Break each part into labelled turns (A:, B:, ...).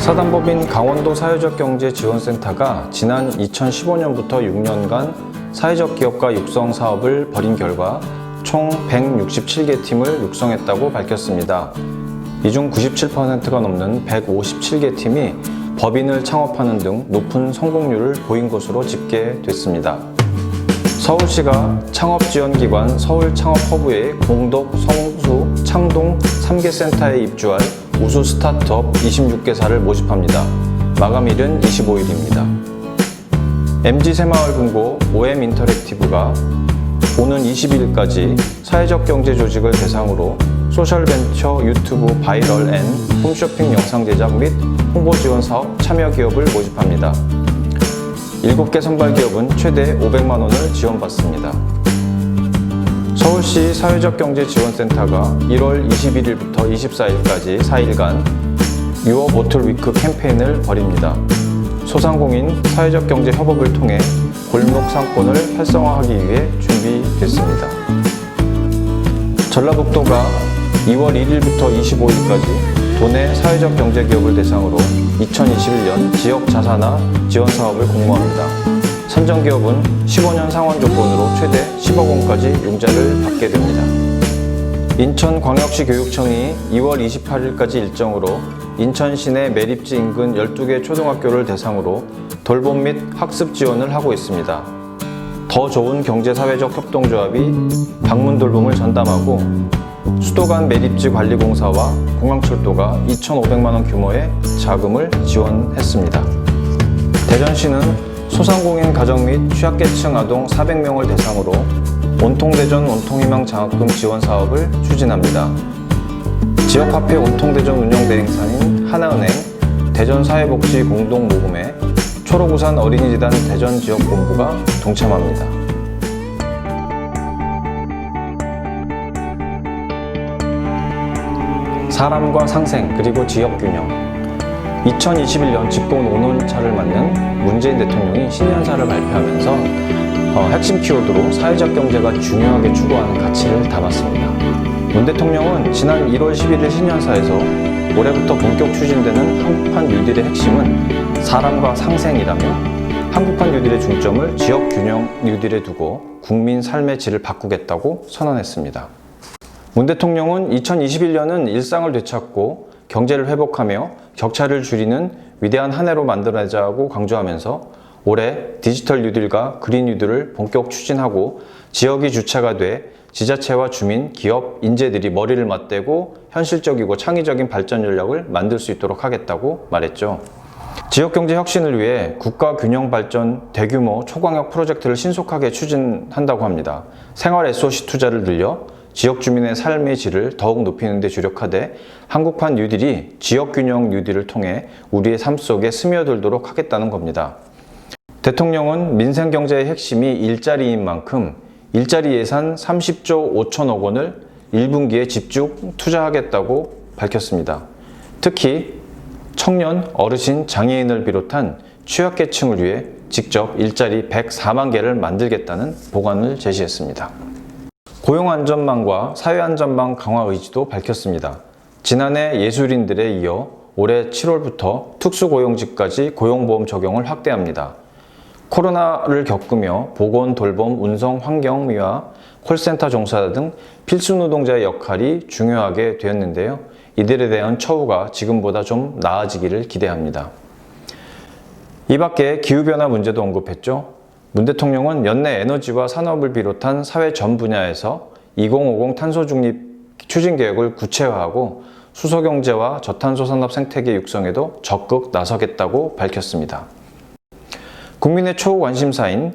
A: 사단법인 강원도 사회적 경제 지원센터가 지난 2015년부터 6년간 사회적 기업가 육성 사업을 벌인 결과 총 167개 팀을 육성했다고 밝혔습니다. 이 중 97%가 넘는 157개 팀이 법인을 창업하는 등 높은 성공률을 보인 것으로 집계됐습니다. 서울시가 창업지원기관 서울창업허브의 공덕, 성수, 창동 3개 센터에 입주할 우수 스타트업 26개사를 모집합니다. 마감일은 25일입니다. MG새마을금고 OM인터랙티브가 오는 22일까지 사회적 경제 조직을 대상으로 소셜벤처 유튜브 바이럴 앤 홈쇼핑 영상 제작 및 홍보 지원 사업 참여 기업을 모집합니다. 7개 선발 기업은 최대 500만 원을 지원받습니다. 서울시 사회적경제지원센터가 1월 21일부터 24일까지 4일간 유어 보틀 위크 캠페인을 벌입니다. 소상공인 사회적 경제 협업을 통해 골목 상권을 활성화하기 위해 준비됐습니다. 전라북도가 2월 1일부터 25일까지 도내 사회적 경제 기업을 대상으로 2021년 지역 자산화 지원 사업을 공모합니다. 선정 기업은 15년 상환 조건으로 최대 10억 원까지 융자를 받게 됩니다. 인천광역시 교육청이 2월 28일까지 일정으로 인천 시내 매립지 인근 12개 초등학교를 대상으로 돌봄 및 학습 지원을 하고 있습니다. 더 좋은 경제사회적 협동조합이 방문 돌봄을 전담하고 수도 간 매립지 관리공사와 공항철도가 2,500만 원 규모의 자금을 지원했습니다. 대전시는 소상공인 가정 및 취약계층 아동 400명을 대상으로 온통대전 온통희망 장학금 지원 사업을 추진합니다. 지역화폐 온통대전 운영대행사인 하나은행, 대전사회복지공동모금회, 초록우산 어린이재단 대전지역본부가 동참합니다. 사람과 상생 그리고 지역균형. 2021년 집권 5년차를 맞는 문재인 대통령이 신년사를 발표하면서 핵심 키워드로 사회적 경제가 중요하게 추구하는 가치를 담았습니다. 문 대통령은 지난 1월 11일 신년사에서 올해부터 본격 추진되는 한국판 뉴딜의 핵심은 사람과 상생이라며 한국판 뉴딜의 중점을 지역균형 뉴딜에 두고 국민 삶의 질을 바꾸겠다고 선언했습니다. 문 대통령은 2021년은 일상을 되찾고 경제를 회복하며 격차를 줄이는 위대한 한 해로 만들어내자고 강조하면서 올해 디지털 뉴딜과 그린 뉴딜을 본격 추진하고 지역이 주체가 돼 지자체와 주민, 기업, 인재들이 머리를 맞대고 현실적이고 창의적인 발전 전략을 만들 수 있도록 하겠다고 말했죠. 지역경제 혁신을 위해 국가균형발전 대규모 초광역 프로젝트를 신속하게 추진한다고 합니다. 생활 SOC 투자를 늘려 지역 주민의 삶의 질을 더욱 높이는 데 주력하되 한국판 뉴딜이 지역균형 뉴딜을 통해 우리의 삶 속에 스며들도록 하겠다는 겁니다. 대통령은 민생경제의 핵심이 일자리인 만큼 일자리 예산 30조 5천억 원을 1분기에 집중 투자하겠다고 밝혔습니다. 특히 청년, 어르신, 장애인을 비롯한 취약계층을 위해 직접 일자리 104만 개를 만들겠다는 보관을 제시했습니다. 고용안전망과 사회안전망 강화 의지도 밝혔습니다. 지난해 예술인들에 이어 올해 7월부터 특수고용직까지 고용보험 적용을 확대합니다. 코로나를 겪으며 보건, 돌봄, 운송, 환경미화, 콜센터 종사자 등 필수 노동자의 역할이 중요하게 되었는데요. 이들에 대한 처우가 지금보다 좀 나아지기를 기대합니다. 이 밖에 기후변화 문제도 언급했죠. 문 대통령은 연내 에너지와 산업을 비롯한 사회 전 분야에서 2050 탄소 중립 추진 계획을 구체화하고 수소경제와 저탄소 산업 생태계 육성에도 적극 나서겠다고 밝혔습니다. 국민의 초관심사인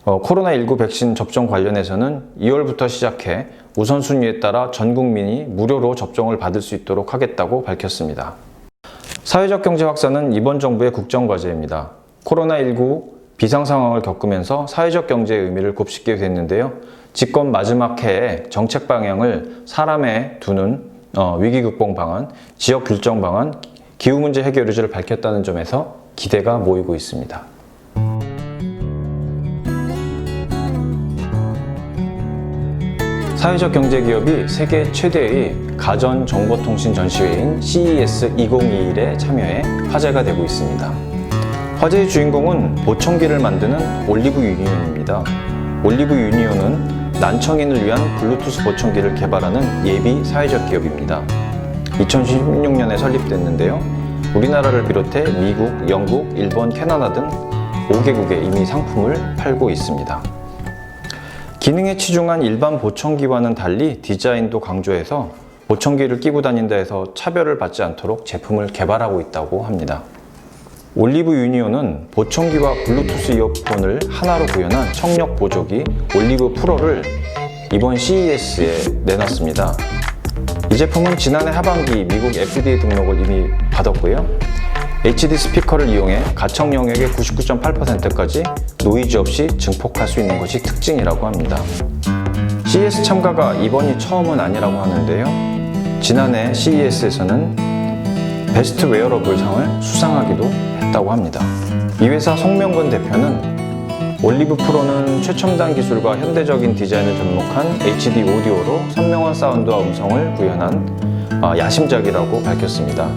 A: 코로나19 백신 접종 관련해서는 2월부터 시작해 우선순위에 따라 전 국민이 무료로 접종을 받을 수 있도록 하겠다고 밝혔습니다. 사회적 경제 확산은 이번 정부의 국정과제입니다. 코로나19 비상 상황을 겪으면서 사회적 경제의 의미를 곱씹게 됐는데요. 집권 마지막 해에 정책 방향을 사람에 두는 위기 극복 방안, 지역 균형 방안, 기후 문제 해결 의지를 밝혔다는 점에서 기대가 모이고 있습니다. 사회적 경제 기업이 세계 최대의 가전 정보통신 전시회인 CES 2021에 참여해 화제가 되고 있습니다. 화제의 주인공은 보청기를 만드는 올리브 유니온입니다. 올리브 유니온은 난청인을 위한 블루투스 보청기를 개발하는 예비 사회적 기업입니다. 2016년에 설립됐는데요. 우리나라를 비롯해 미국, 영국, 일본, 캐나다 등 5개국에 이미 상품을 팔고 있습니다. 기능에 치중한 일반 보청기와는 달리 디자인도 강조해서 보청기를 끼고 다닌다 해서 차별을 받지 않도록 제품을 개발하고 있다고 합니다. 올리브 유니온은 보청기와 블루투스 이어폰을 하나로 구현한 청력 보조기 올리브 프로를 이번 CES에 내놨습니다. 이 제품은 지난해 하반기 미국 FDA 등록을 이미 받았고요. HD 스피커를 이용해 가청 영역의 99.8%까지 노이즈 없이 증폭할 수 있는 것이 특징이라고 합니다. CES 참가가 이번이 처음은 아니라고 하는데요. 지난해 CES에서는 베스트 웨어러블 상을 수상하기도 했다고 합니다. 이 회사 송명근 대표는 올리브 프로는 최첨단 기술과 현대적인 디자인을 접목한 HD 오디오로 선명한 사운드와 음성을 구현한 야심작이라고 밝혔습니다.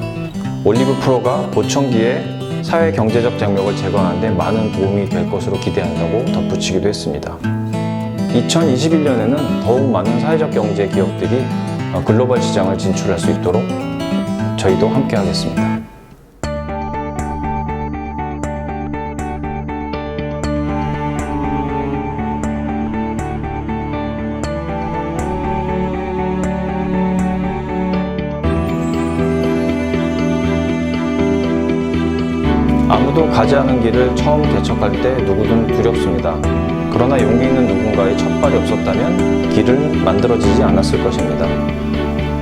A: 올리브 프로가 보청기의 사회 경제적 장벽을 제거하는 데 많은 도움이 될 것으로 기대한다고 덧붙이기도 했습니다. 2021년에는 더욱 많은 사회적 경제 기업들이 글로벌 시장을 진출할 수 있도록 저희도 함께 하겠습니다. 아무도 가지 않은 길을 처음 개척할 때 누구든 두렵습니다. 그러나 용기 있는 누군가의 첫발이 없었다면 길은 만들어지지 않았을 것입니다.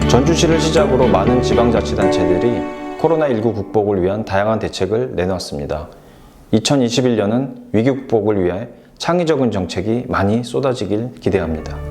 A: 전주시를 시작으로 많은 지방자치단체들이 코로나19 극복을 위한 다양한 대책을 내놨습니다. 2021년은 위기 극복을 위해 창의적인 정책이 많이 쏟아지길 기대합니다.